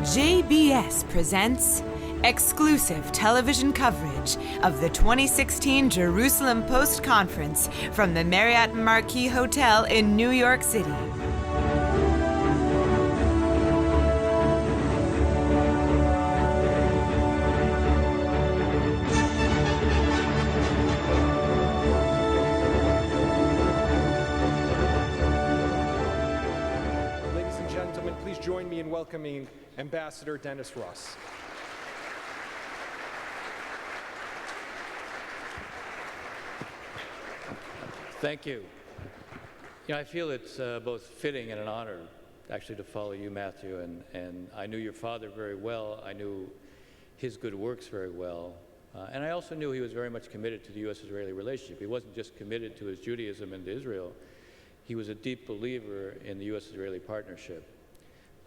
JBS presents exclusive television coverage of the 2016 Jerusalem Post Conference from the Marriott Marquis Hotel in New York City. Ladies and gentlemen, please join me in welcoming Ambassador Dennis Ross. Thank you. I feel it's both fitting and an honor actually to follow you, Matthew, and I knew your father very well. I knew his good works very well. And I also knew he was very much committed to the U.S.-Israeli relationship. He wasn't just committed to his Judaism and to Israel. He was a deep believer in the U.S.-Israeli partnership.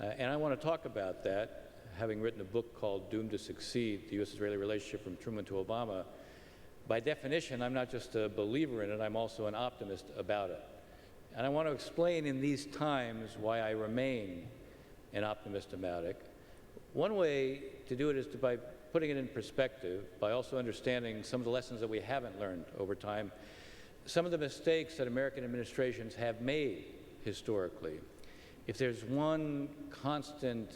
And I want to talk about that, having written a book called Doomed to Succeed, the U.S.-Israeli relationship from Truman to Obama. By definition, I'm not just a believer in it, I'm also an optimist about it. And I want to explain in these times why I remain an optimist about it. One way to do it is by putting it in perspective, by also understanding some of the lessons that we haven't learned over time, some of the mistakes that American administrations have made historically. If there's one constant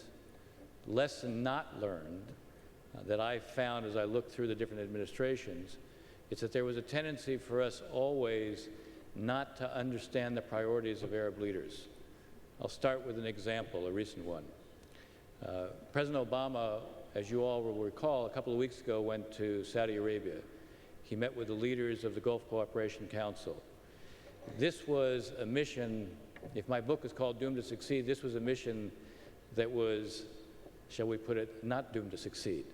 lesson not learned that I found as I looked through the different administrations, it's that there was a tendency for us always not to understand the priorities of Arab leaders. I'll start with an example, a recent one. President Obama, as you all will recall, a couple of weeks ago went to Saudi Arabia. He met with the leaders of the Gulf Cooperation Council. This was a mission, if my book is called Doomed to Succeed, this was a mission that was, shall we put it, not doomed to succeed.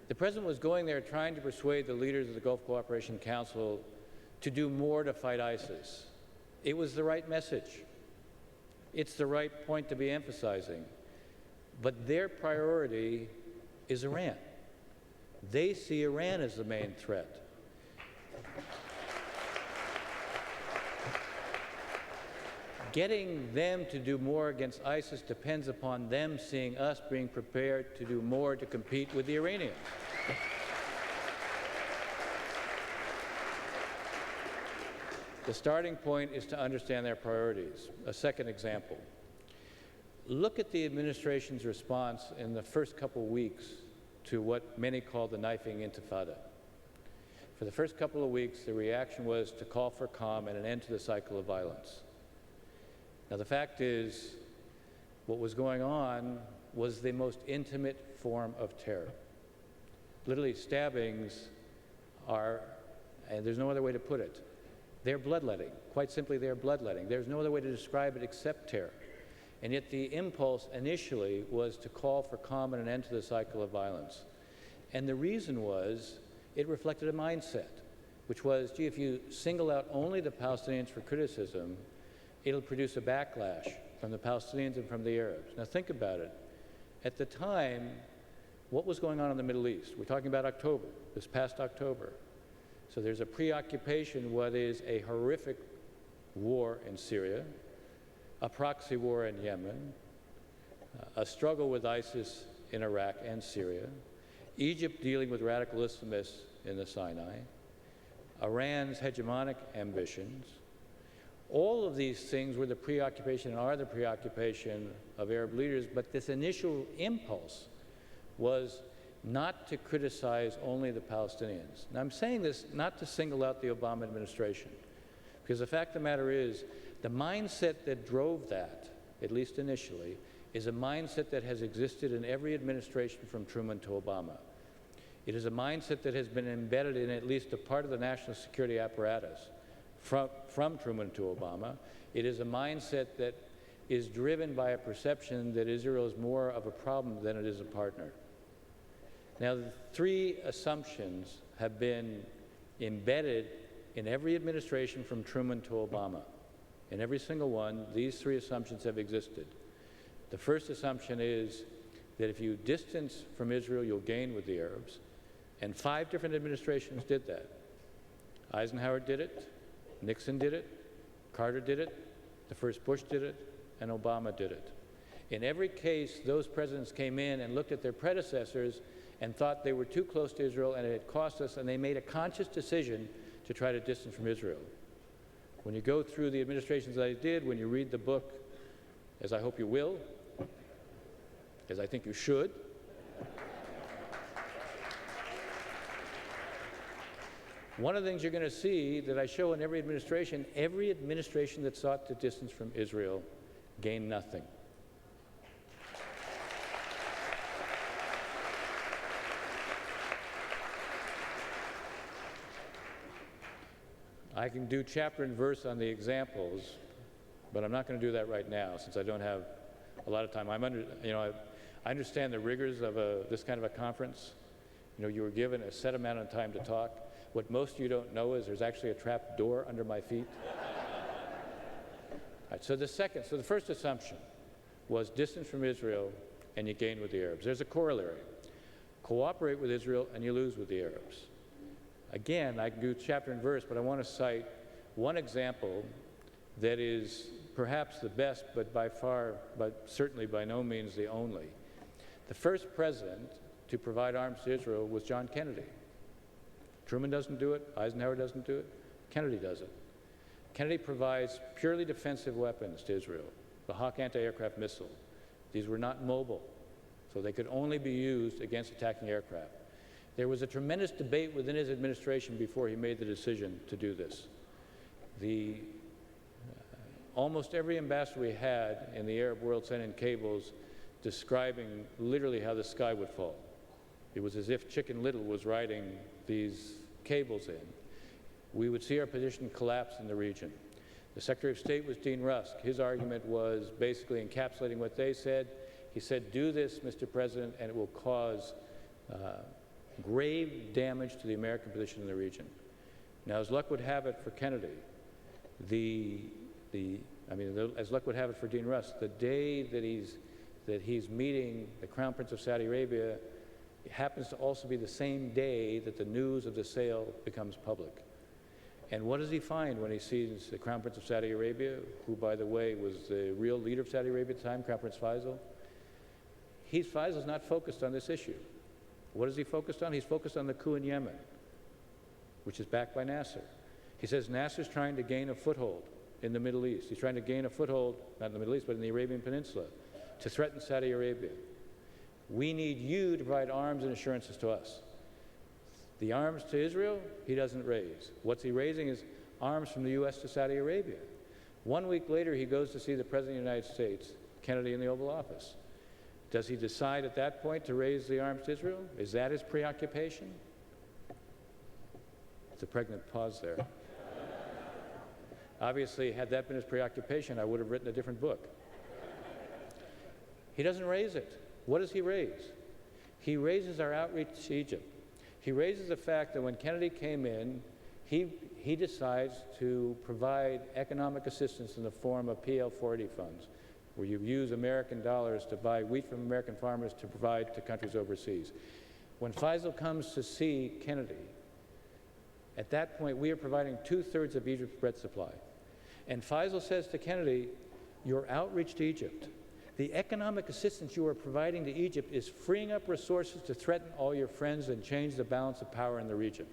The president was going there trying to persuade the leaders of the Gulf Cooperation Council to do more to fight ISIS. It was the right message. It's the right point to be emphasizing. But their priority is Iran. They see Iran as the main threat. Getting them to do more against ISIS depends upon them seeing us being prepared to do more to compete with the Iranians. The starting point is to understand their priorities. A second example. Look at the administration's response in the first couple of weeks to what many call the knifing intifada. For the first couple of weeks, the reaction was to call for calm and an end to the cycle of violence. Now, the fact is, what was going on was the most intimate form of terror. Literally, stabbings are, and there's no other way to put it, they're bloodletting. Quite simply, they're bloodletting. There's no other way to describe it except terror. And yet the impulse initially was to call for calm and an end to the cycle of violence. And the reason was it reflected a mindset, which was, gee, if you single out only the Palestinians for criticism, it'll produce a backlash from the Palestinians and from the Arabs. Now think about it. At the time, what was going on in the Middle East? We're talking about October, this past October. So there's a preoccupation, what is a horrific war in Syria, a proxy war in Yemen, a struggle with ISIS in Iraq and Syria, Egypt dealing with radical Islamists in the Sinai, Iran's hegemonic ambitions. All of these things were the preoccupation and are the preoccupation of Arab leaders, but this initial impulse was not to criticize only the Palestinians. Now, I'm saying this not to single out the Obama administration, because the fact of the matter is, the mindset that drove that, at least initially, is a mindset that has existed in every administration from Truman to Obama. It is a mindset that has been embedded in at least a part of the national security apparatus. From Truman to Obama, it is a mindset that is driven by a perception that Israel is more of a problem than it is a partner. Now, the three assumptions have been embedded in every administration from Truman to Obama. In every single one, these three assumptions have existed. The first assumption is that if you distance from Israel, you'll gain with the Arabs. And 5 different administrations did that. Eisenhower did it. Nixon did it, Carter did it, the first Bush did it, and Obama did it. In every case, those presidents came in and looked at their predecessors and thought they were too close to Israel and it had cost us, and they made a conscious decision to try to distance from Israel. When you go through the administrations that I did, when you read the book, as I hope you will, as I think you should, one of the things you're going to see that I show in every administration that sought to distance from Israel gained nothing. I can do chapter and verse on the examples, but I'm not going to do that right now since I don't have a lot of time. I understand the rigors of this kind of a conference. You were given a set amount of time to talk. What most of you don't know is there's actually a trap door under my feet. All right, so the first assumption was distance from Israel and you gain with the Arabs. There's a corollary. Cooperate with Israel and you lose with the Arabs. Again, I can do chapter and verse, but I want to cite one example that is perhaps the best, but certainly by no means the only. The first president to provide arms to Israel was John Kennedy. Truman doesn't do it, Eisenhower doesn't do it, Kennedy does it. Kennedy provides purely defensive weapons to Israel, the Hawk anti-aircraft missile. These were not mobile, so they could only be used against attacking aircraft. There was a tremendous debate within his administration before he made the decision to do this. Almost every ambassador we had in the Arab world sent in cables describing literally how the sky would fall. It was as if Chicken Little was riding these cables in. We would see our position collapse in the region. The Secretary of State was Dean Rusk. His argument was basically encapsulating what they said. He said, do this, Mr. President, and it will cause grave damage to the American position in the region. Now, as luck would have it for Kennedy, as luck would have it for Dean Rusk, the day that he's meeting the Crown Prince of Saudi Arabia, it happens to also be the same day that the news of the sale becomes public. And what does he find when he sees the Crown Prince of Saudi Arabia, who, by the way, was the real leader of Saudi Arabia at the time, Crown Prince Faisal? Faisal's not focused on this issue. What is he focused on? He's focused on the coup in Yemen, which is backed by Nasser. He says Nasser's trying to gain a foothold in the Middle East. He's trying to gain a foothold, not in the Middle East, but in the Arabian Peninsula, to threaten Saudi Arabia. We need you to provide arms and assurances to us. The arms to Israel, he doesn't raise. What's he raising is arms from the U.S. to Saudi Arabia. 1 week later, he goes to see the President of the United States, Kennedy, in the Oval Office. Does he decide at that point to raise the arms to Israel? Is that his preoccupation? It's a pregnant pause there. Obviously, had that been his preoccupation, I would have written a different book. He doesn't raise it. What does he raise? He raises our outreach to Egypt. He raises the fact that when Kennedy came in, he decides to provide economic assistance in the form of PL-480 funds, where you use American dollars to buy wheat from American farmers to provide to countries overseas. When Faisal comes to see Kennedy, at that point we are providing 2/3 of Egypt's bread supply. And Faisal says to Kennedy, your outreach to Egypt, the economic assistance you are providing to Egypt is freeing up resources to threaten all your friends and change the balance of power in the region.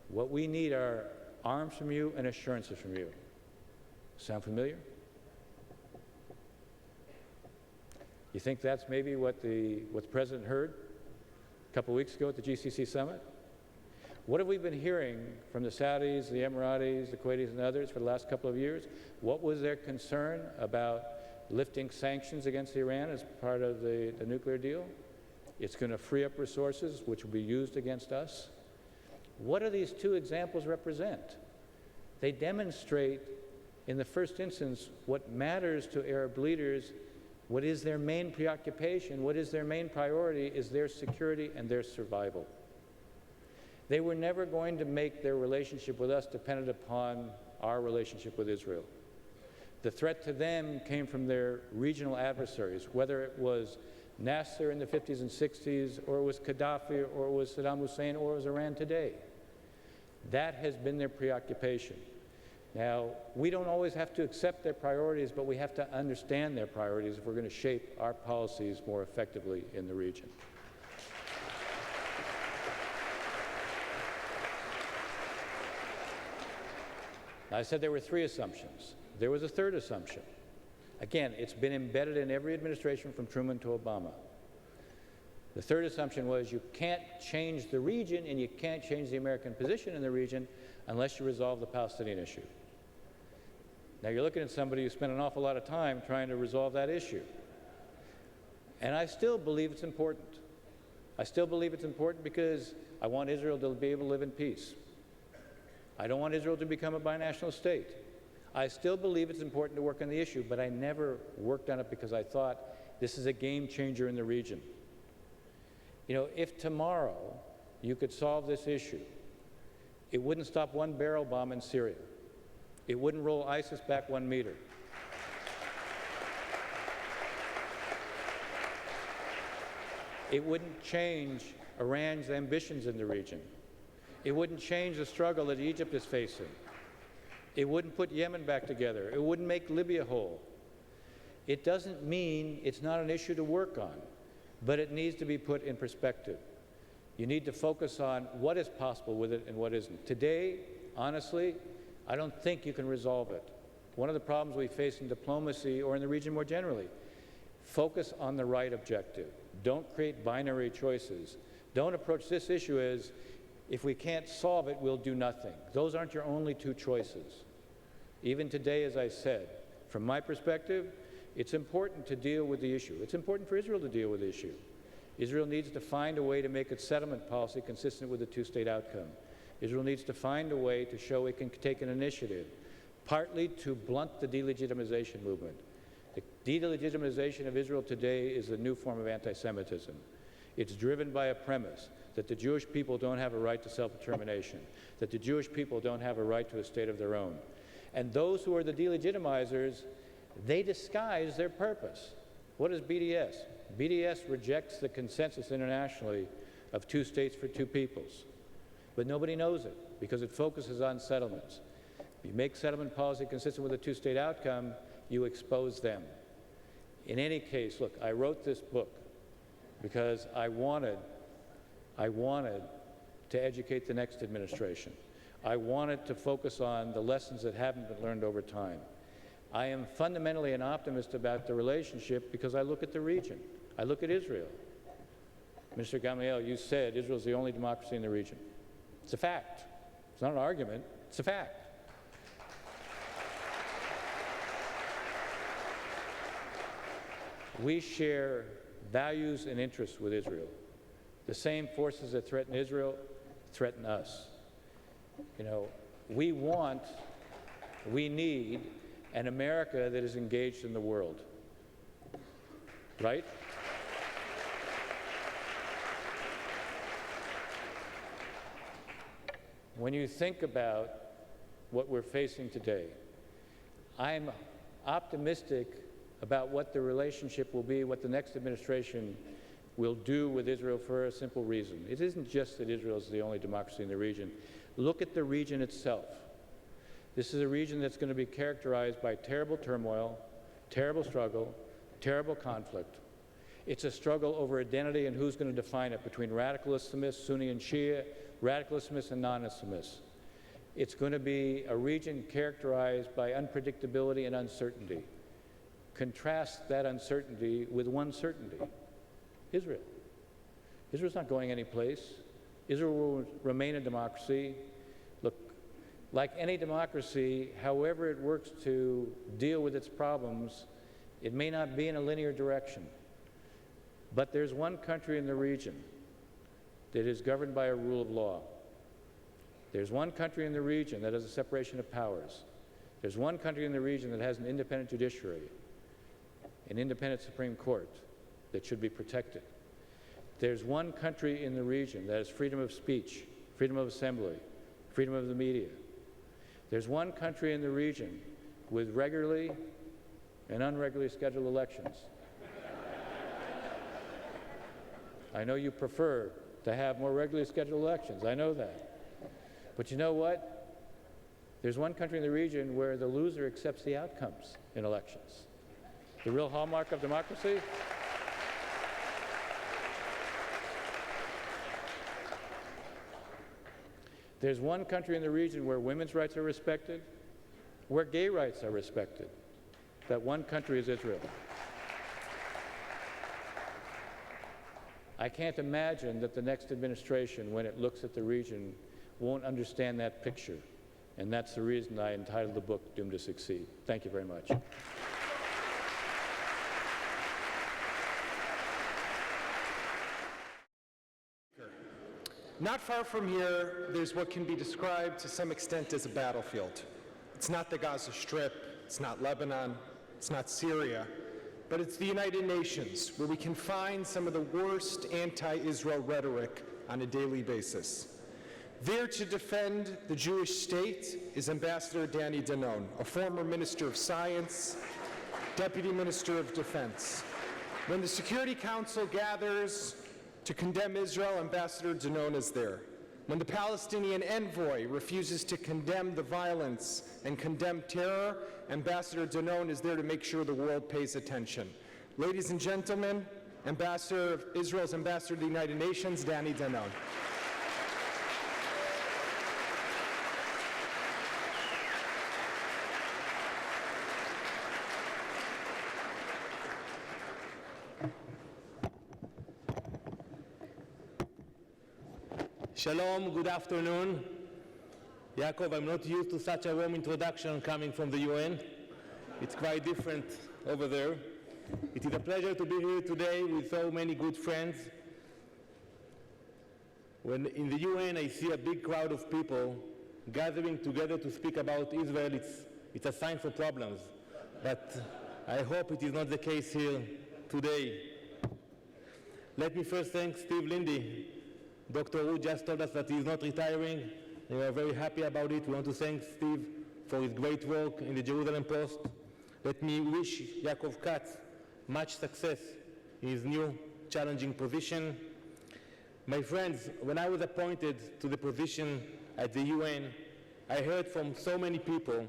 What we need are arms from you and assurances from you. Sound familiar? You think that's maybe what the President heard a couple weeks ago at the GCC summit? What have we been hearing from the Saudis, the Emiratis, the Kuwaitis, and others for the last couple of years? What was their concern about lifting sanctions against Iran as part of the nuclear deal? It's going to free up resources which will be used against us. What do these two examples represent? They demonstrate, in the first instance, what matters to Arab leaders. What is their main preoccupation? What is their main priority is their security and their survival. They were never going to make their relationship with us dependent upon our relationship with Israel. The threat to them came from their regional adversaries, whether it was Nasser in the 50s and 60s, or it was Gaddafi, or it was Saddam Hussein, or it was Iran today. That has been their preoccupation. Now, we don't always have to accept their priorities, but we have to understand their priorities if we're going to shape our policies more effectively in the region. I said there were 3 assumptions. There was a 3rd assumption. Again, it's been embedded in every administration from Truman to Obama. The 3rd assumption was you can't change the region and you can't change the American position in the region unless you resolve the Palestinian issue. Now you're looking at somebody who spent an awful lot of time trying to resolve that issue. And I still believe it's important. I still believe it's important because I want Israel to be able to live in peace. I don't want Israel to become a binational state. I still believe it's important to work on the issue, but I never worked on it because I thought this is a game changer in the region. You know, if tomorrow you could solve this issue, it wouldn't stop one barrel bomb in Syria. It wouldn't roll ISIS back 1 meter. It wouldn't change Iran's ambitions in the region. It wouldn't change the struggle that Egypt is facing. It wouldn't put Yemen back together. It wouldn't make Libya whole. It doesn't mean it's not an issue to work on, but it needs to be put in perspective. You need to focus on what is possible with it and what isn't. Today, honestly, I don't think you can resolve it. One of the problems we face in diplomacy or in the region more generally, focus on the right objective. Don't create binary choices. Don't approach this issue as, if we can't solve it, we'll do nothing. Those aren't your only 2 choices. Even today, as I said, from my perspective, it's important to deal with the issue. It's important for Israel to deal with the issue. Israel needs to find a way to make its settlement policy consistent with the 2-state outcome. Israel needs to find a way to show it can take an initiative, partly to blunt the delegitimization movement. The delegitimization of Israel today is a new form of anti-Semitism. It's driven by a premise that the Jewish people don't have a right to self-determination, that the Jewish people don't have a right to a state of their own. And those who are the delegitimizers, they disguise their purpose. What is BDS? BDS rejects the consensus internationally of 2 states for 2 peoples. But nobody knows it because it focuses on settlements. If you make settlement policy consistent with a 2-state outcome, you expose them. In any case, look, I wrote this book because I wanted to educate the next administration. I wanted to focus on the lessons that haven't been learned over time. I am fundamentally an optimist about the relationship because I look at the region. I look at Israel. Mr. Gamliel, you said Israel is the only democracy in the region. It's a fact. It's not an argument. It's a fact. We share values and interests with Israel. The same forces that threaten Israel threaten us. You know, we need an America that is engaged in the world, right? When you think about what we're facing today, I'm optimistic about what the relationship will be, what the next administration will do with Israel for a simple reason. It isn't just that Israel is the only democracy in the region. Look at the region itself. This is a region that's going to be characterized by terrible turmoil, terrible struggle, terrible conflict. It's a struggle over identity and who's going to define it between radical Islamists, Sunni and Shia, radical Islamists and non-Islamists. It's going to be a region characterized by unpredictability and uncertainty. Contrast that uncertainty with one certainty: Israel. Israel's not going anyplace. Israel will remain a democracy. Look, like any democracy, however it works to deal with its problems, it may not be in a linear direction. But there's one country in the region that is governed by a rule of law. There's one country in the region that has a separation of powers. There's one country in the region that has an independent judiciary, an independent Supreme Court that should be protected. There's one country in the region that has freedom of speech, freedom of assembly, freedom of the media. There's one country in the region with regularly and unregularly scheduled elections. I know you prefer to have more regularly scheduled elections. I know that. But you know what? There's one country in the region where the loser accepts the outcomes in elections. The real hallmark of democracy. There's one country in the region where women's rights are respected, where gay rights are respected. That one country is Israel. I can't imagine that the next administration, when it looks at the region, won't understand that picture. And that's the reason I entitled the book Doomed to Succeed. Thank you very much. Not far from here, there's what can be described to some extent as a battlefield. It's not the Gaza Strip, it's not Lebanon, it's not Syria, but it's the United Nations, where we can find some of the worst anti-Israel rhetoric on a daily basis. There to defend the Jewish state is Ambassador Danny Danon, a former Minister of Science, Deputy Minister of Defense. When the Security Council gathers to condemn Israel, Ambassador Danon is there. When the Palestinian envoy refuses to condemn the violence and condemn terror, Ambassador Danon is there to make sure the world pays attention. Ladies and gentlemen, Israel's Ambassador to the United Nations, Danny Danon. Shalom, good afternoon. Yaakov, I'm not used to such a warm introduction coming from the UN. It's quite different over there. It is a pleasure to be here today with so many good friends. When in the UN I see a big crowd of people gathering together to speak about Israel, it's a sign for problems. But I hope it is not the case here today. Let me first thank Steve Lindy. Dr. Wu just told us that he is not retiring. We are very happy about it. We want to thank Steve for his great work in the Jerusalem Post. Let me wish Yaakov Katz much success in his new challenging position. My friends, when I was appointed to the position at the UN, I heard from so many people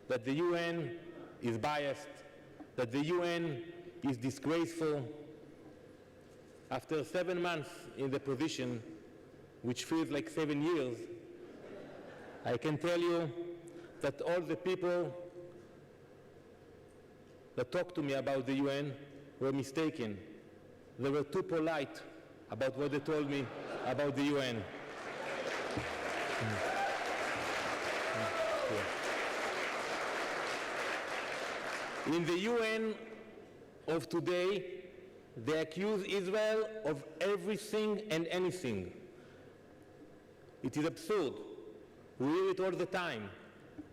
that the UN is biased, that the UN is disgraceful. After 7 months in the position, which feels like 7 years, I can tell you that all the people that talked to me about the UN were mistaken. They were too polite about what they told me about the UN. In the UN of today, they accuse Israel of everything and anything. It is absurd. We hear it all the time,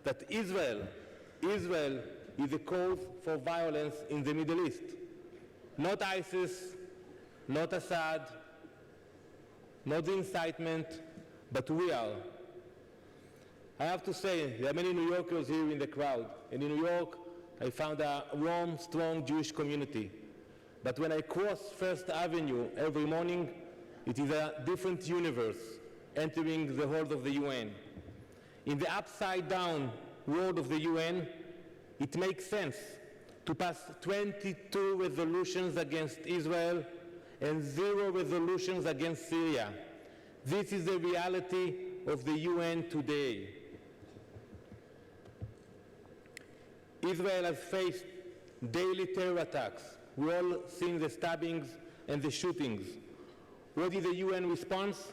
that Israel is the cause for violence in the Middle East. Not ISIS, not Assad, not the incitement, but we are. I have to say, there are many New Yorkers here in the crowd, and in New York, I found a warm, strong Jewish community. But when I cross First Avenue every morning, it is a different universe entering the halls of the UN. In the upside-down world of the UN, it makes sense to pass 22 resolutions against Israel and 0 resolutions against Syria. This is the reality of the UN today. Israel has faced daily terror attacks. We all seen the stabbings and the shootings. What is the UN response?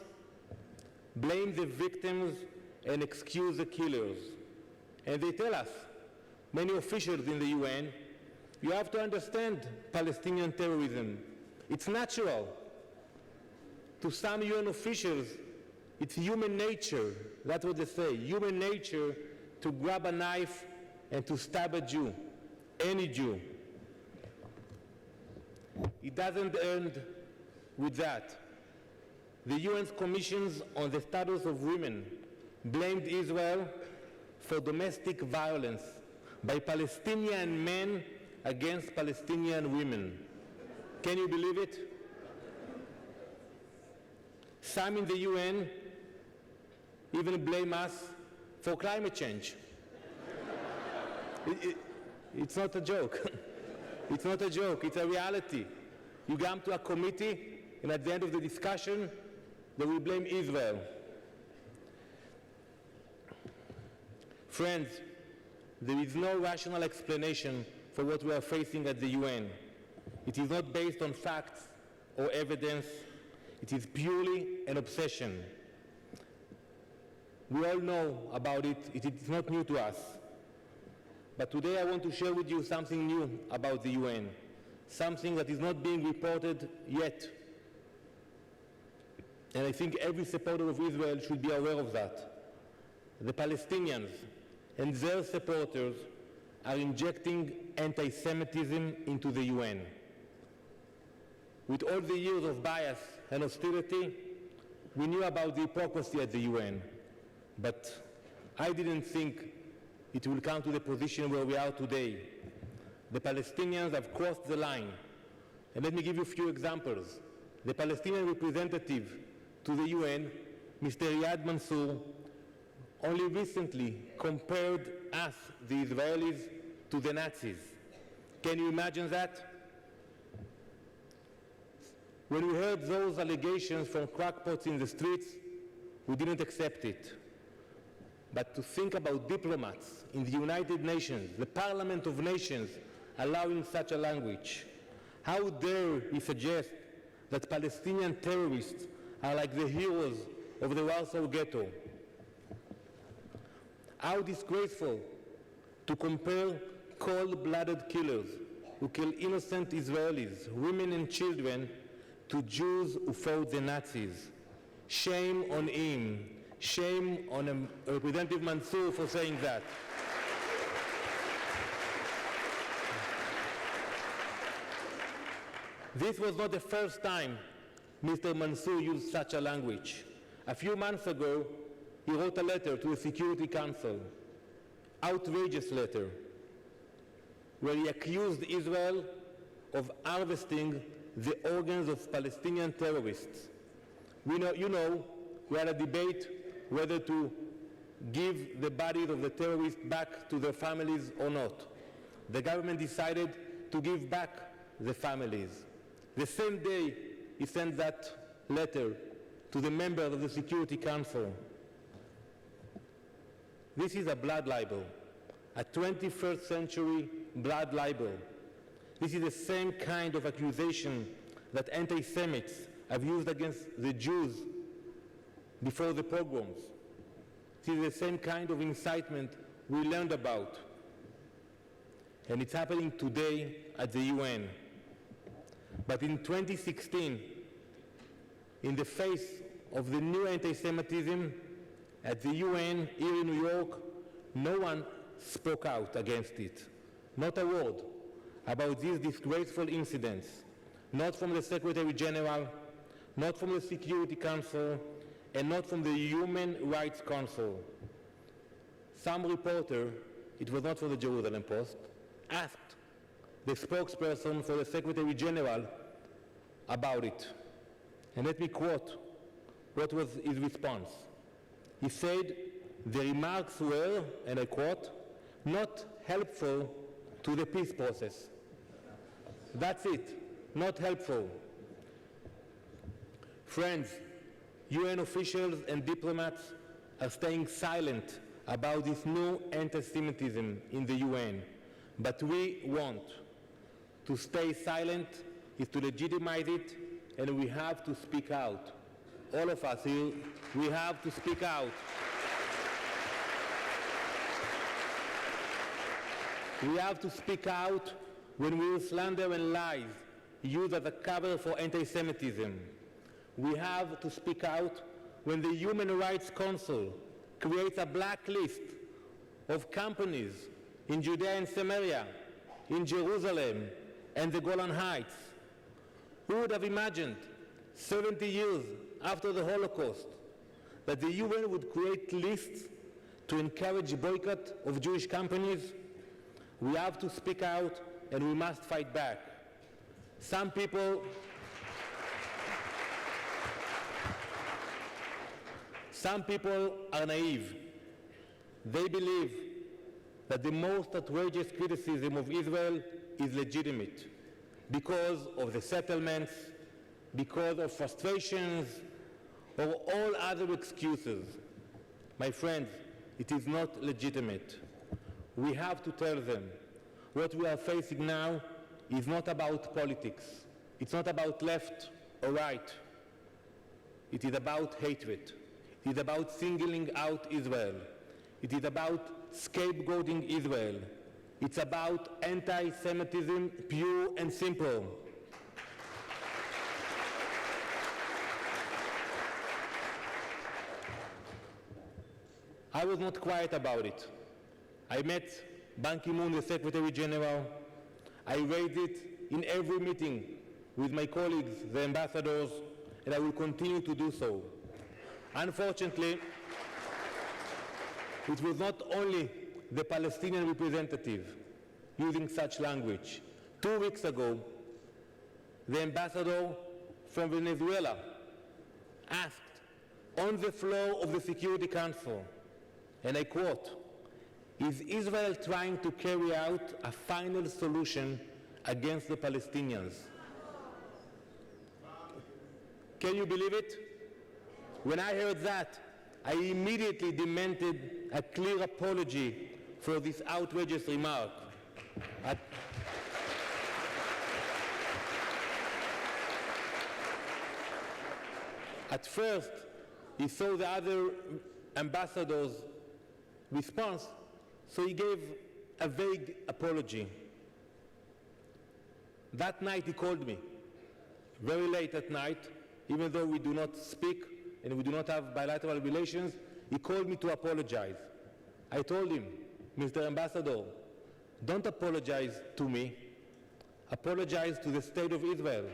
Blame the victims and excuse the killers. And they tell us, many officials in the UN, you have to understand Palestinian terrorism. It's natural. To some UN officials, it's human nature. That's what they say, human nature to grab a knife and to stab a Jew, any Jew. It doesn't end with that. The UN's commissions on the status of women blamed Israel for domestic violence by Palestinian men against Palestinian women. Can you believe it? Some in the UN even blame us for climate change. It's not a joke. It's not a joke, it's a reality. You come to a committee, and at the end of the discussion, they will blame Israel. Friends, there is no rational explanation for what we are facing at the UN. It is not based on facts or evidence. It is purely an obsession. We all know about it. It is not new to us. But today I want to share with you something new about the UN, something that is not being reported yet. And I think every supporter of Israel should be aware of that. The Palestinians and their supporters are injecting anti-Semitism into the UN. With all the years of bias and hostility, we knew about the hypocrisy at the UN, but I didn't think it will come to the position where we are today. The Palestinians have crossed the line. And let me give you a few examples. The Palestinian representative to the UN, Mr. Riyad Mansour, only recently compared us, the Israelis, to the Nazis. Can you imagine that? When we heard those allegations from crackpots in the streets, we didn't accept it. But to think about diplomats in the United Nations, the Parliament of Nations, allowing such a language, how dare he suggest that Palestinian terrorists are like the heroes of the Warsaw Ghetto? How disgraceful to compare cold-blooded killers who kill innocent Israelis, women and children, to Jews who fought the Nazis. Shame on him. Shame on Representative Mansour for saying that. This was not the first time Mr. Mansour used such a language. A few months ago, he wrote a letter to the Security Council, outrageous letter, where he accused Israel of harvesting the organs of Palestinian terrorists. We had a debate whether to give the bodies of the terrorists back to their families or not. The government decided to give back the families. The same day, he sent that letter to the members of the Security Council. This is a blood libel, a 21st century blood libel. This is the same kind of accusation that anti-Semites have used against the Jews before the pogroms. This is the same kind of incitement we learned about. And it's happening today at the UN. But in 2016, in the face of the new anti-Semitism at the UN here in New York, no one spoke out against it. Not a word about these disgraceful incidents. Not from the Secretary General, not from the Security Council, and not from the Human Rights Council. Some reporter, it was not from the Jerusalem Post, asked the spokesperson for the Secretary General about it. And let me quote what was his response. He said, the remarks were, and I quote, not helpful to the peace process. That's it, not helpful. Friends, UN officials and diplomats are staying silent about this new anti-Semitism in the UN. But we want to stay silent is to legitimize it, and we have to speak out. All of us here, we have to speak out. We have to speak out when we use slander and lies used as a cover for anti-Semitism. We have to speak out when the Human Rights Council creates a blacklist of companies in Judea and Samaria, in Jerusalem and the Golan Heights. Who would have imagined 70 years after the Holocaust that the UN would create lists to encourage boycott of Jewish companies? We have to speak out, and we must fight back. Some people are naive. They believe that the most outrageous criticism of Israel is legitimate because of the settlements, because of frustrations, or all other excuses. My friends, it is not legitimate. We have to tell them what we are facing now is not about politics. It's not about left or right. It is about hatred. It is about singling out Israel. It is about scapegoating Israel. It's about anti-Semitism, pure and simple. I was not quiet about it. I met Ban Ki-moon, the Secretary General. I raised it in every meeting with my colleagues, the ambassadors, and I will continue to do so. Unfortunately, it was not only the Palestinian representative using such language. 2 weeks ago, the ambassador from Venezuela asked on the floor of the Security Council, and I quote, "Is Israel trying to carry out a final solution against the Palestinians?" Can you believe it? When I heard that, I immediately demanded a clear apology for this outrageous remark. At first, he saw the other ambassadors' response, so he gave a vague apology. That night he called me, very late at night, even though we do not speak and we do not have bilateral relations, he called me to apologize. I told him, "Mr. Ambassador, don't apologize to me. Apologize to the State of Israel.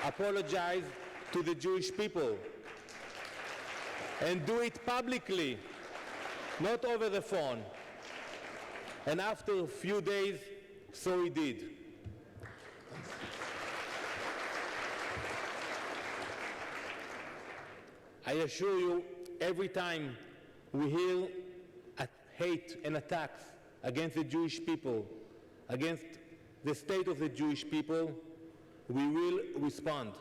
Apologize to the Jewish people. And do it publicly, not over the phone." And after a few days, so he did. I assure you, every time we hear hate and attacks against the Jewish people, against the state of the Jewish people, we will respond.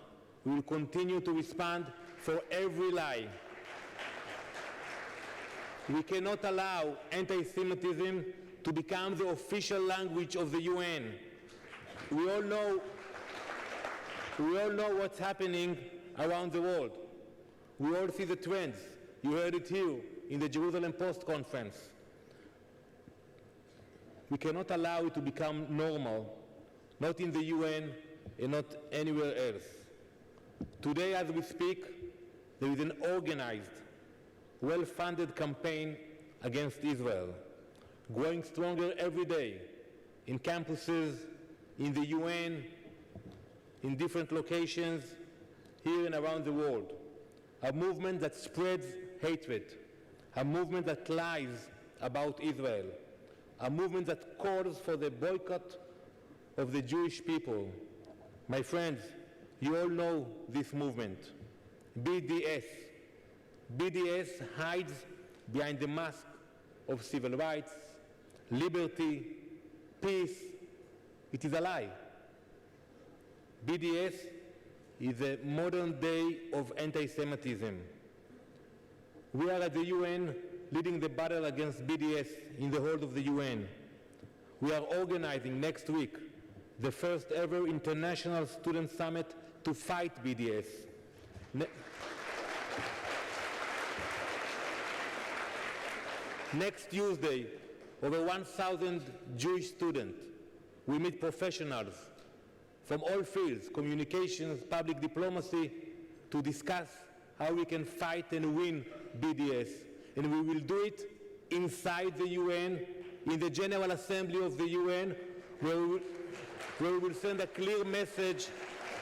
We will continue to respond for every lie. We cannot allow anti-Semitism to become the official language of the UN. We all know what's happening around the world. We all see the trends. You heard it here in the Jerusalem Post conference. We cannot allow it to become normal, not in the UN and not anywhere else. Today, as we speak, there is an organized, well-funded campaign against Israel, growing stronger every day in campuses, in the UN, in different locations, here and around the world. A movement that spreads hatred, a movement that lies about Israel, a movement that calls for the boycott of the Jewish people. My friends, you all know this movement, BDS. BDS hides behind the mask of civil rights, liberty, peace. It is a lie. BDS is a modern day of anti-Semitism. We are at the UN leading the battle against BDS in the hold of the UN. We are organizing next week the first ever International Student Summit to fight BDS. Next Tuesday, over 1,000 Jewish students will meet professionals from all fields, communications, public diplomacy, to discuss how we can fight and win BDS. And we will do it inside the UN, in the General Assembly of the UN, where we will send a clear message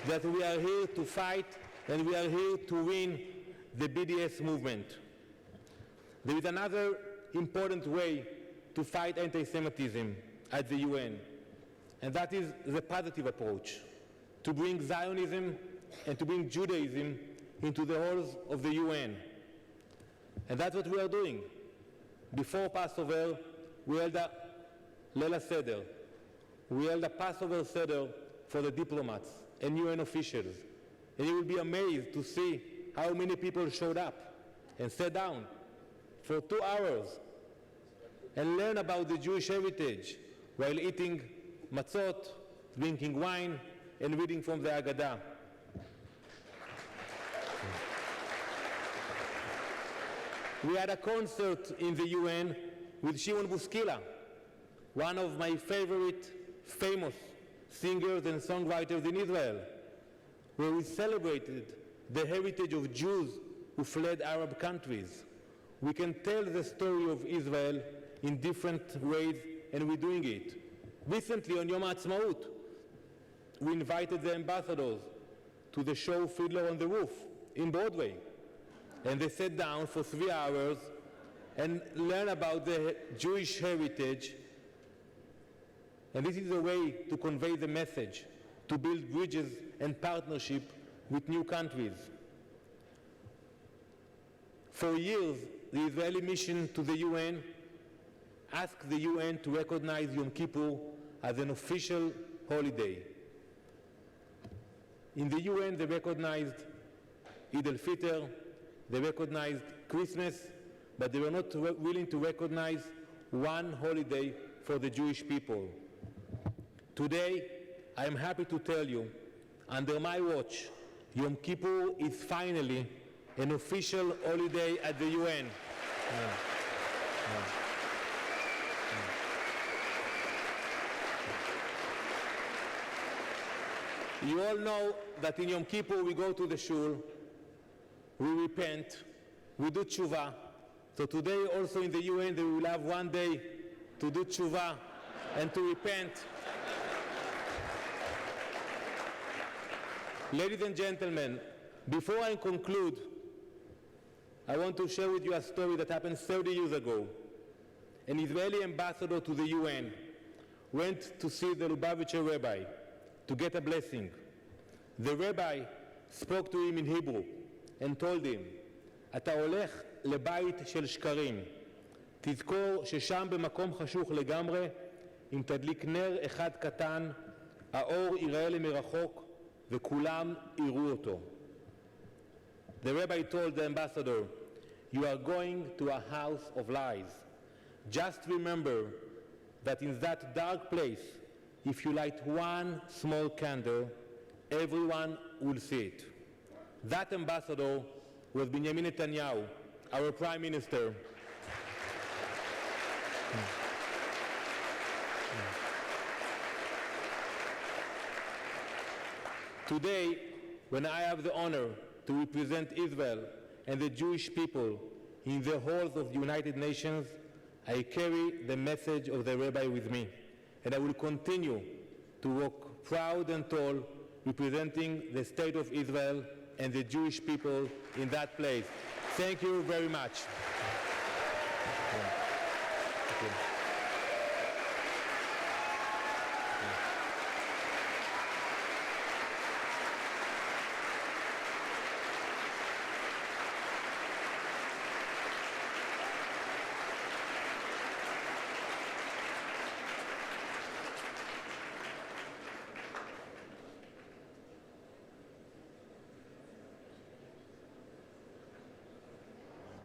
that we are here to fight and we are here to win the BDS movement. There is another important way to fight anti-Semitism at the UN, and that is the positive approach, to bring Zionism and to bring Judaism into the halls of the UN. And that's what we are doing. Before Passover, we held a Leila Seder. We held a Passover Seder for the diplomats and UN officials. And you will be amazed to see how many people showed up and sat down for 2 hours and learn about the Jewish heritage while eating matzot, drinking wine, and reading from the Haggadah. We had a concert in the UN with Shimon Buskila, one of my favorite famous singers and songwriters in Israel, where we celebrated the heritage of Jews who fled Arab countries. We can tell the story of Israel in different ways, and we're doing it. Recently, on Yom HaAtzmaut, we invited the ambassadors to the show Fiddler on the Roof in Broadway. And they sat down for 3 hours and learned about the Jewish heritage. And this is a way to convey the message, to build bridges and partnership with new countries. For years, the Israeli mission to the UN asked the UN to recognize Yom Kippur as an official holiday. In the UN, they recognized Eid al-Fitr, they recognized Christmas, but they were not willing to recognize one holiday for the Jewish people. Today, I am happy to tell you, under my watch, Yom Kippur is finally an official holiday at the UN. You all know that in Yom Kippur we go to the shul, we repent, we do tshuva. So today also in the UN they will have one day to do tshuva and to repent. Ladies and gentlemen, before I conclude, I want to share with you a story that happened 30 years ago. An Israeli ambassador to the UN went to see the Lubavitcher rabbi to get a blessing. The rabbi spoke to him in Hebrew and told him, אתה הולך לבית של שקרים. תזכור ששם במקום חשוך לגמרי, אם תדליק נר אחד קטן, האור יראה למרחוק וכולם יראו אותו. The rabbi told the ambassador, you are going to a house of lies. Just remember that in that dark place, if you light one small candle, everyone will see it. That ambassador was Benjamin Netanyahu, our prime minister. Today, when I have the honor to represent Israel and the Jewish people in the halls of the United Nations, I carry the message of the rabbi with me. And I will continue to walk proud and tall, representing the state of Israel and the Jewish people in that place. Thank you very much. Thank you.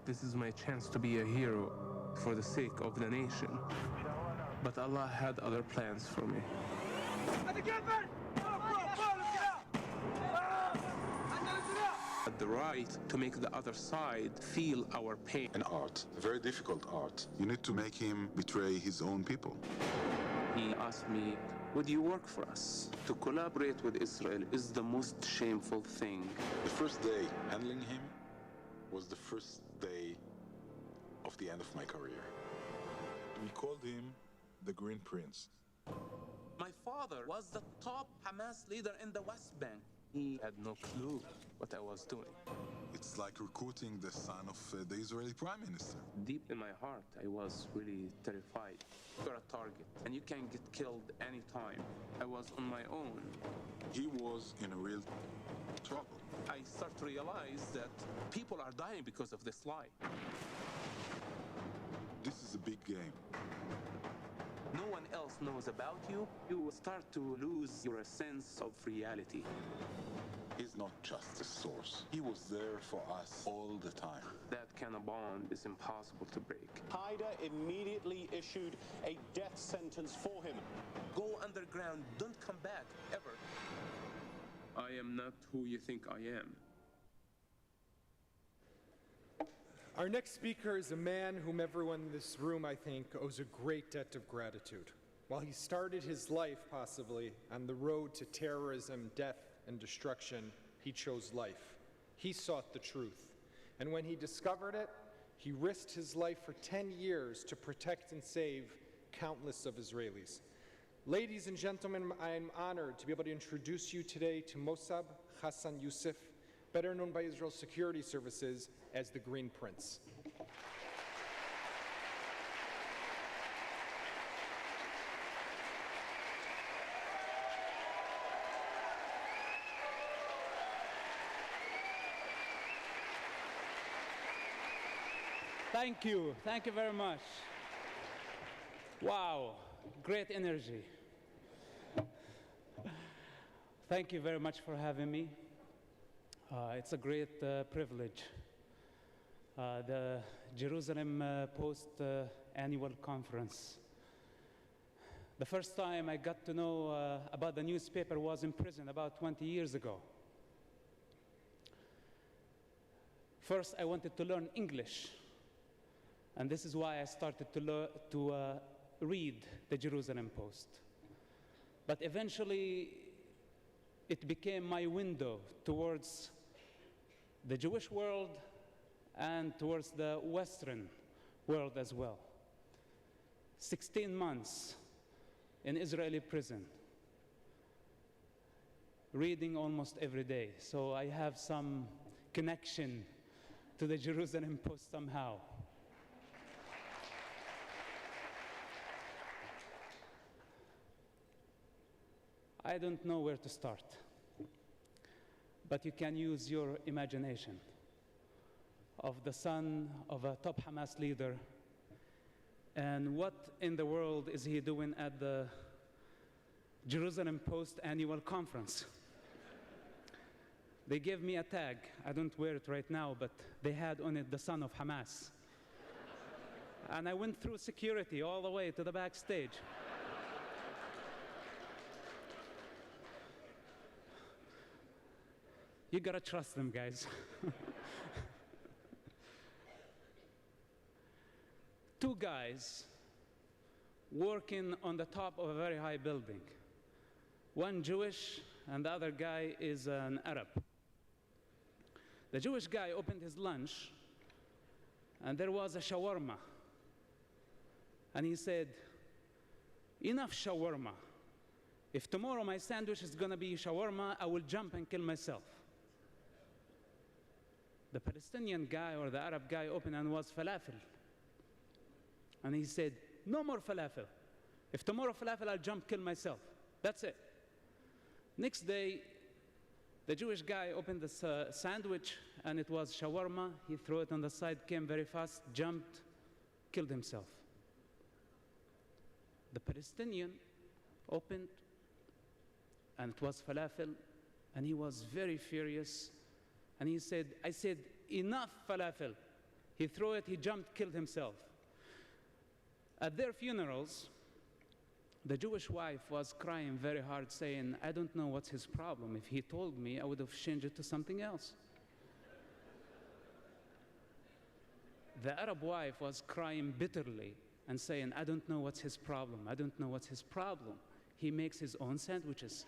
This is my chance to be a hero for the sake of the nation. But Allah had other plans for me. Had the right to make the other side feel our pain. An art, a very difficult art. You need to make him betray his own people. He asked me, would you work for us? To collaborate with Israel is the most shameful thing. The first day handling him was the first day of the end of my career. We called him the Green Prince. My father was the top Hamas leader in the West Bank. He had no clue what I was doing. It's like recruiting the son of the Israeli prime minister. Deep in my heart, I was really terrified. You're a target, and you can get killed anytime. I was on my own. He was in a real trouble. I start to realize that people are dying because of this lie. This is a big game. No one else knows about you. You will start to lose your sense of reality. He's not just a source. He was there for us all the time. That kind of bond is impossible to break. Qaeda immediately issued a death sentence for him. Go underground. Don't come back, ever. I am not who you think I am. Our next speaker is a man whom everyone in this room, I think, owes a great debt of gratitude. While he started his life, possibly, on the road to terrorism, death, and destruction, he chose life. He sought the truth. And when he discovered it, he risked his life for 10 years to protect and save countless of Israelis. Ladies and gentlemen, I am honored to be able to introduce you today to Mossab Hassan Youssef, better known by Israel's security services as the Green Prince. Thank you very much. Wow, great energy. Thank you very much for having me. It's a great privilege. The Jerusalem Post annual conference. The first time I got to know about the newspaper was in prison about 20 years ago. First, I wanted to learn English. And this is why I started to read the Jerusalem Post. But eventually, it became my window towards the Jewish world and towards the Western world as well. 16 months in Israeli prison, reading almost every day. So I have some connection to the Jerusalem Post somehow. I don't know where to start, but you can use your imagination of the son of a top Hamas leader, and what in the world is he doing at the Jerusalem Post annual conference? They gave me a tag. I don't wear it right now, but they had on it the son of Hamas. And I went through security all the way to the backstage. You gotta trust them, guys. Two guys working on the top of a very high building. One Jewish, and the other guy is an Arab. The Jewish guy opened his lunch, and there was a shawarma. And he said, "Enough shawarma. If tomorrow my sandwich is gonna be shawarma, I will jump and kill myself." The Palestinian guy or the Arab guy opened and was falafel. And he said, "No more falafel. If tomorrow falafel, I'll jump, kill myself. That's it." Next day, the Jewish guy opened this sandwich, and it was shawarma. He threw it on the side, came very fast, jumped, killed himself. The Palestinian opened, and it was falafel, and he was very furious. And he said, I said, "Enough falafel." He threw it, he jumped, killed himself. At their funerals, the Jewish wife was crying very hard, saying, "I don't know what's his problem. If he told me, I would have changed it to something else." The Arab wife was crying bitterly and saying, "I don't know what's his problem. I don't know what's his problem. He makes his own sandwiches."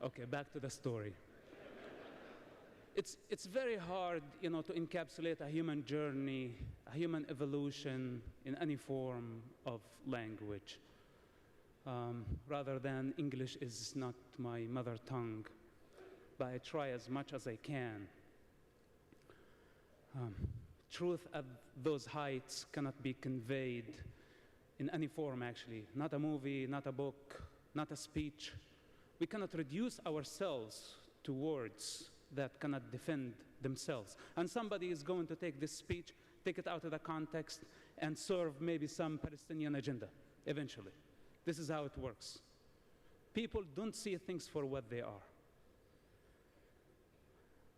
Okay, back to the story. It's very hard, to encapsulate a human journey, a human evolution in any form of language. Rather than English is not my mother tongue, but I try as much as I can. Truth at those heights cannot be conveyed in any form, actually. Not a movie, not a book, not a speech. We cannot reduce ourselves to words that cannot defend themselves. And somebody is going to take this speech, take it out of the context, and serve maybe some Palestinian agenda, eventually. This is how it works. People don't see things for what they are.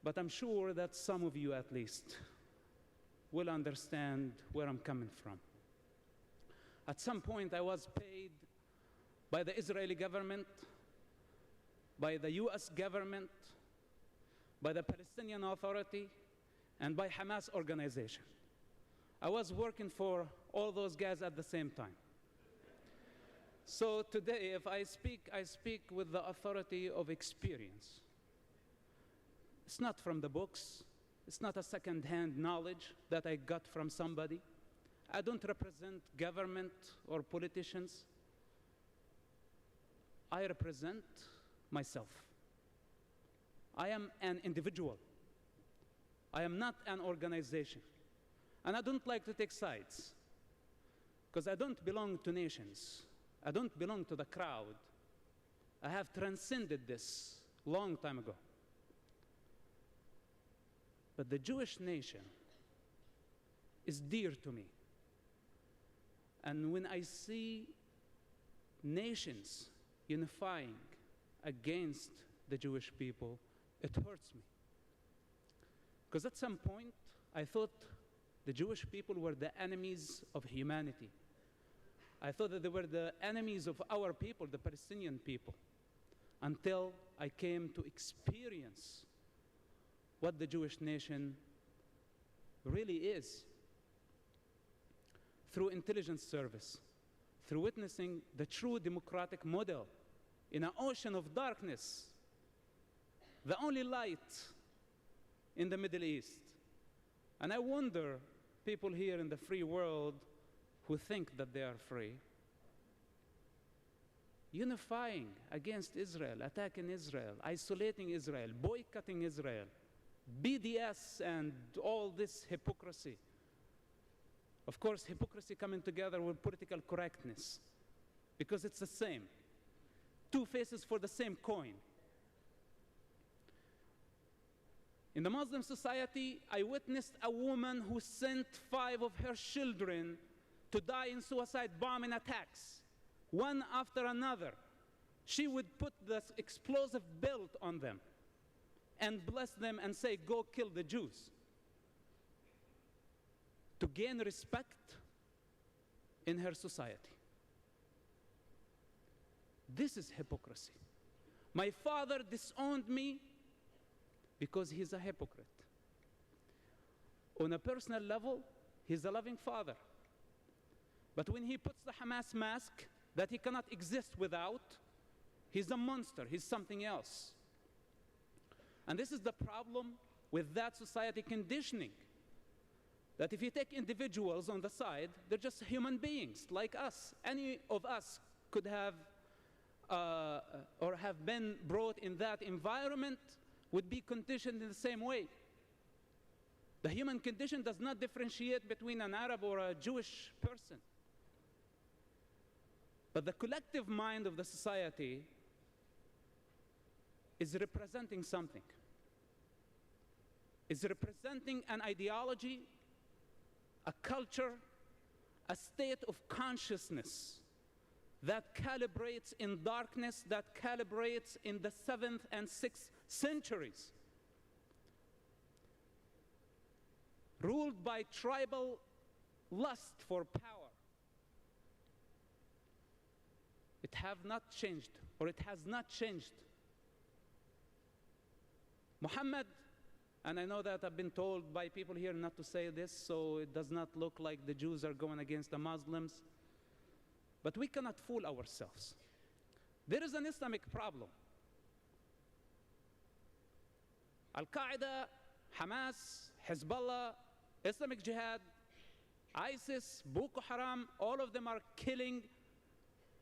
But I'm sure that some of you, at least, will understand where I'm coming from. At some point, I was paid by the Israeli government, by the US government, by the Palestinian Authority, and by Hamas organization. I was working for all those guys at the same time. So today, if I speak with the authority of experience. It's not from the books. It's not a second-hand knowledge that I got from somebody. I don't represent government or politicians. I represent myself. I am an individual. I am not an organization. And I don't like to take sides, because I don't belong to nations. I don't belong to the crowd. I have transcended this long time ago. But the Jewish nation is dear to me. And when I see nations unifying against the Jewish people, it hurts me. Because at some point, I thought the Jewish people were the enemies of humanity. I thought that they were the enemies of our people, the Palestinian people, until I came to experience what the Jewish nation really is. Through intelligence service, through witnessing the true democratic model in an ocean of darkness, the only light in the Middle East. And I wonder, people here in the free world who think that they are free, unifying against Israel, attacking Israel, isolating Israel, boycotting Israel, BDS and all this hypocrisy. Of course, hypocrisy coming together with political correctness, because it's the same. Two faces for the same coin. In the Muslim society, I witnessed a woman who sent 5 of her children to die in suicide bombing attacks, one after another. She would put the explosive belt on them and bless them and say, "Go kill the Jews," to gain respect in her society. This is hypocrisy. My father disowned me because he's a hypocrite. On a personal level, he's a loving father. But when he puts the Hamas mask that he cannot exist without, he's a monster, he's something else. And this is the problem with that society conditioning. That if you take individuals on the side, they're just human beings like us. Any of us could have or have been brought in that environment, would be conditioned in the same way. The human condition does not differentiate between an Arab or a Jewish person. But the collective mind of the society is representing something. Is representing an ideology, a culture, a state of consciousness that calibrates in darkness, that calibrates in the 7th and 6th centuries. Ruled by tribal lust for power. It have not changed, or it has not changed. Muhammad, and I know that I've been told by people here not to say this, so it does not look like the Jews are going against the Muslims. But we cannot fool ourselves. There is an Islamic problem. Al-Qaeda, Hamas, Hezbollah, Islamic Jihad, ISIS, Boko Haram, all of them are killing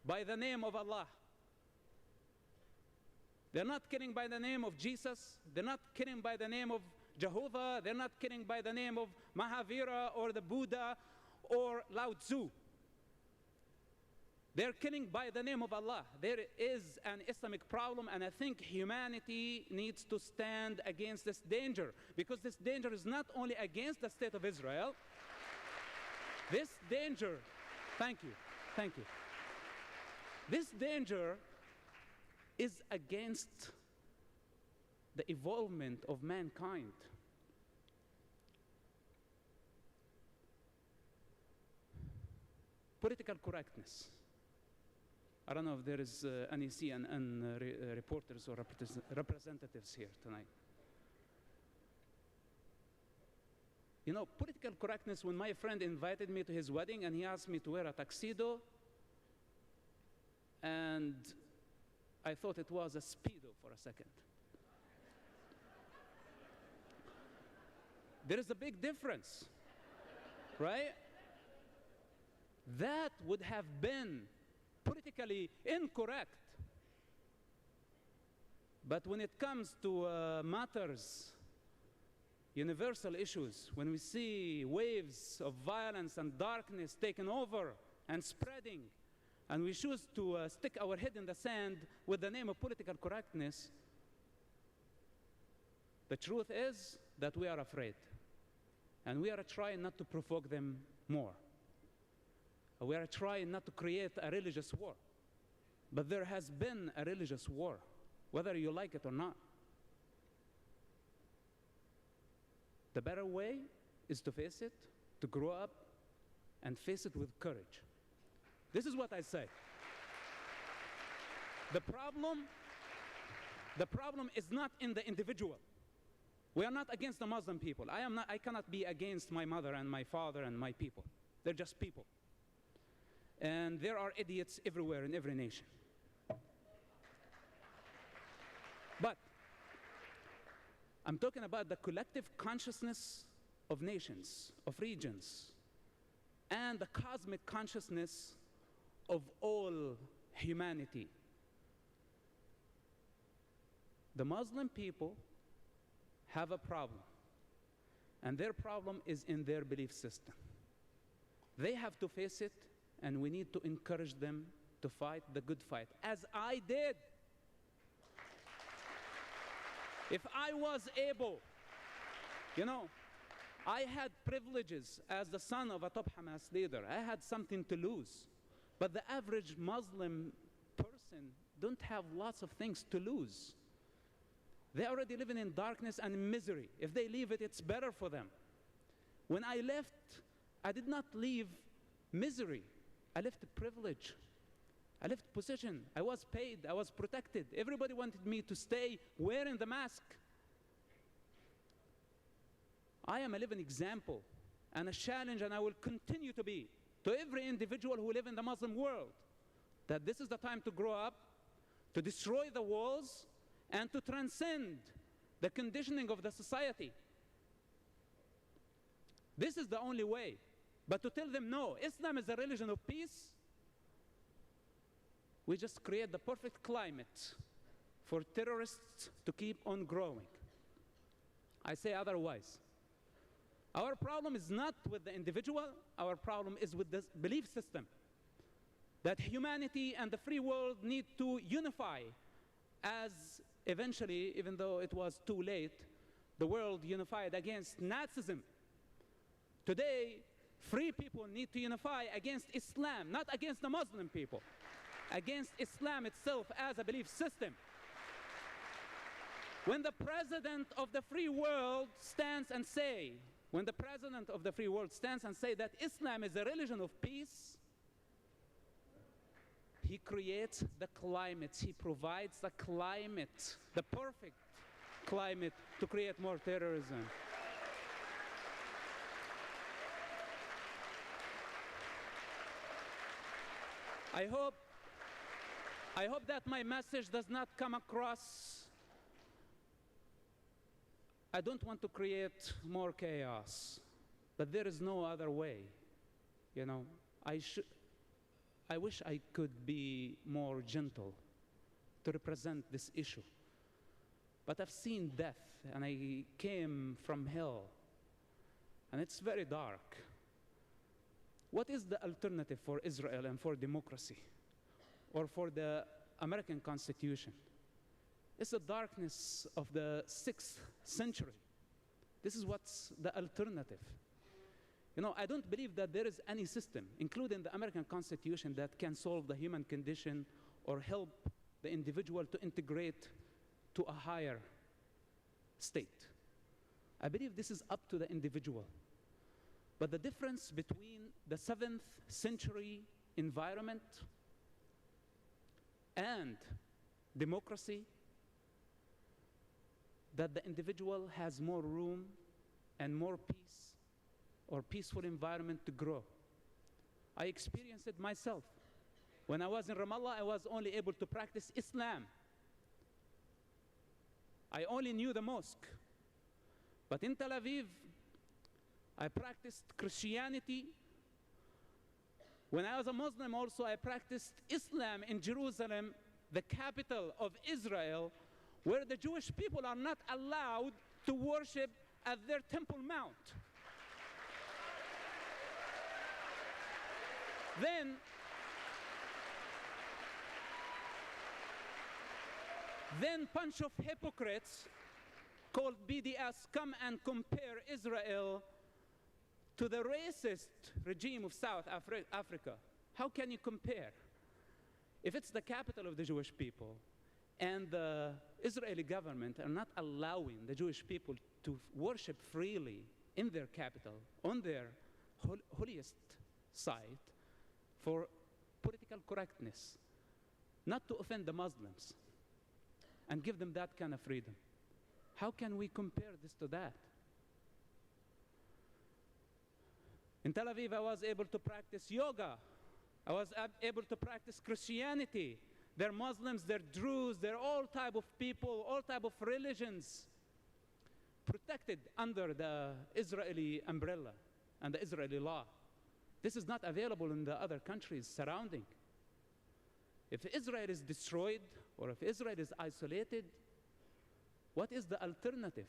by the name of Allah. They're not killing by the name of Jesus. They're not killing by the name of Jehovah. They're not killing by the name of Mahavira or the Buddha or Lao Tzu. They're killing by the name of Allah. There is an Islamic problem, and I think humanity needs to stand against this danger, because this danger is not only against the state of Israel. This danger, thank you. This danger is against the evolvement of mankind. Political correctness. I don't know if there is any CNN reporters or representatives here tonight. You know, political correctness, when my friend invited me to his wedding and he asked me to wear a tuxedo, and I thought it was a Speedo for a second. There is a big difference, right? That would have been politically incorrect. But when it comes to matters, universal issues, when we see waves of violence and darkness taking over and spreading, and we choose to stick our head in the sand with the name of political correctness, the truth is that we are afraid. And we are trying not to provoke them more. We are trying not to create a religious war. But there has been a religious war, whether you like it or not. The better way is to face it, to grow up, and face it with courage. This is what I say. The problem is not in the individual. We are not against the Muslim people. I cannot be against my mother and my father and my people. They're just people. And there are idiots everywhere in every nation. But I'm talking about the collective consciousness of nations, of regions, and the cosmic consciousness of all humanity. The Muslim people have a problem, and their problem is in their belief system. They have to face it, and we need to encourage them to fight the good fight, as I did. If I was able, you know, I had privileges as the son of a top Hamas leader. I had something to lose. But the average Muslim person don't have lots of things to lose. They're already living in darkness and misery. If they leave it, it's better for them. When I left, I did not leave misery. I left privilege. I left position. I was paid. I was protected. Everybody wanted me to stay wearing the mask. I am a living example and a challenge, and I will continue to be, to every individual who live in the Muslim world, that this is the time to grow up, to destroy the walls, and to transcend the conditioning of the society. This is the only way. But to tell them, no, Islam is a religion of peace, we just create the perfect climate for terrorists to keep on growing. I say otherwise. Our problem is not with the individual, our problem is with this belief system, that humanity and the free world need to unify, as eventually, even though it was too late, the world unified against Nazism. Today, free people need to unify against Islam, not against the Muslim people, against Islam itself as a belief system. When the president of the free world stands and say that Islam is a religion of peace, he creates the climate, he provides the climate, the perfect climate to create more terrorism. I hope that my message does not come across I don't want to create more chaos, but there is no other way. You know, I wish I could be more gentle to represent this issue. But I've seen death, and I came from hell, and it's very dark. What is the alternative for Israel and for democracy, or for the American Constitution? It's the darkness of the 6th century. This is what's the alternative. You know, I don't believe that there is any system, including the American Constitution, that can solve the human condition or help the individual to integrate to a higher state. I believe this is up to the individual. But the difference between the 7th century environment and democracy, that the individual has more room and more peace or peaceful environment to grow. I experienced it myself. When I was in Ramallah, I was only able to practice Islam. I only knew the mosque. But in Tel Aviv, I practiced Christianity. When I was a Muslim also, I practiced Islam in Jerusalem, the capital of Israel, where the Jewish people are not allowed to worship at their Temple Mount. Then bunch of hypocrites called BDS come and compare Israel to the racist regime of South Africa. How can you compare? If it's the capital of the Jewish people and the Israeli government are not allowing the Jewish people to worship freely in their capital, on their holiest site, for political correctness, not to offend the Muslims, and give them that kind of freedom. How can we compare this to that? In Tel Aviv, I was able to practice yoga. I was able to practice Christianity. They're Muslims, they're Druze, they're all type of people, all type of religions, protected under the Israeli umbrella and the Israeli law. This is not available in the other countries surrounding. If Israel is destroyed, or if Israel is isolated, what is the alternative?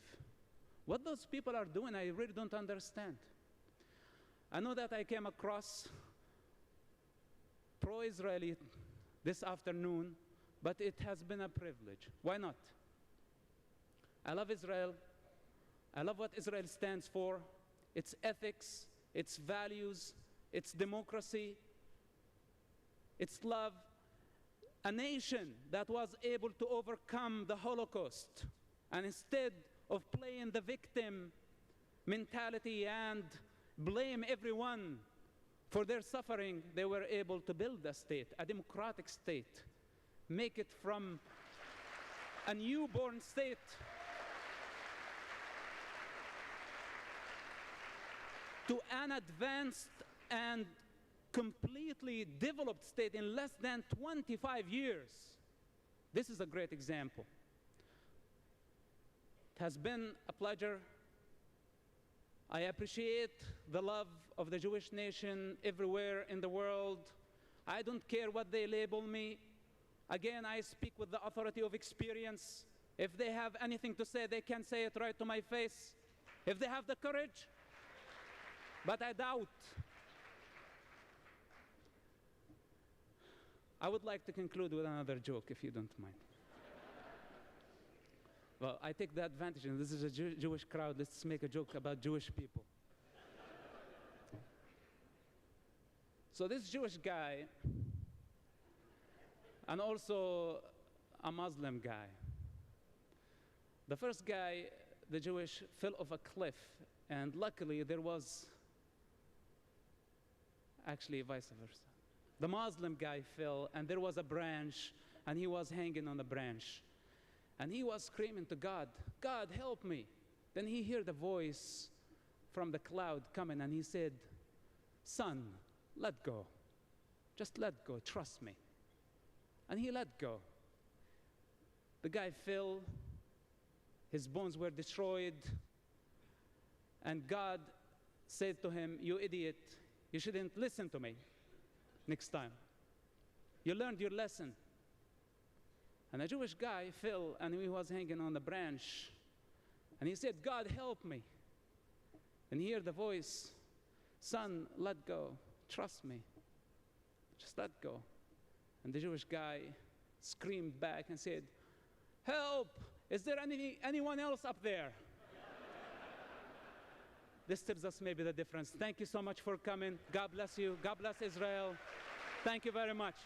What those people are doing, I really don't understand. I know that I came across pro-Israeli this afternoon, but it has been a privilege. Why not? I love Israel. I love what Israel stands for, its ethics, its values, its democracy, its love. A nation that was able to overcome the Holocaust, and instead of playing the victim mentality and blame everyone for their suffering, they were able to build a state, a democratic state, make it from a newborn state to an advanced and completely developed state in less than 25 years. This is a great example. It has been a pleasure. I appreciate the love of the Jewish nation everywhere in the world. I don't care what they label me. Again, I speak with the authority of experience. If they have anything to say, they can say it right to my face. If they have the courage, but I doubt. I would like to conclude with another joke, if you don't mind. Well, I take the advantage, and this is a Jewish crowd. Let's make a joke about Jewish people. So this Jewish guy, and also a Muslim guy. The first guy, the Jewish, fell off a cliff, and luckily there was actually vice versa. The Muslim guy fell, and there was a branch, and he was hanging on the branch. And he was screaming to God, "God, help me." Then he heard a voice from the cloud coming, and he said, "Son, let go. Just let go, trust me." And he let go. The guy fell, His bones were destroyed. And God said to him, "You idiot, you shouldn't listen to me next time. You learned your lesson." And a Jewish guy fell, and he was hanging on the branch. And he said, "God, help me." And he heard the voice, "Son, let go. Trust me. Just let go." And the Jewish guy screamed back and said, "Help! Is there anyone else up there?" This tells us maybe the difference. Thank you so much for coming. God bless you. God bless Israel. Thank you very much.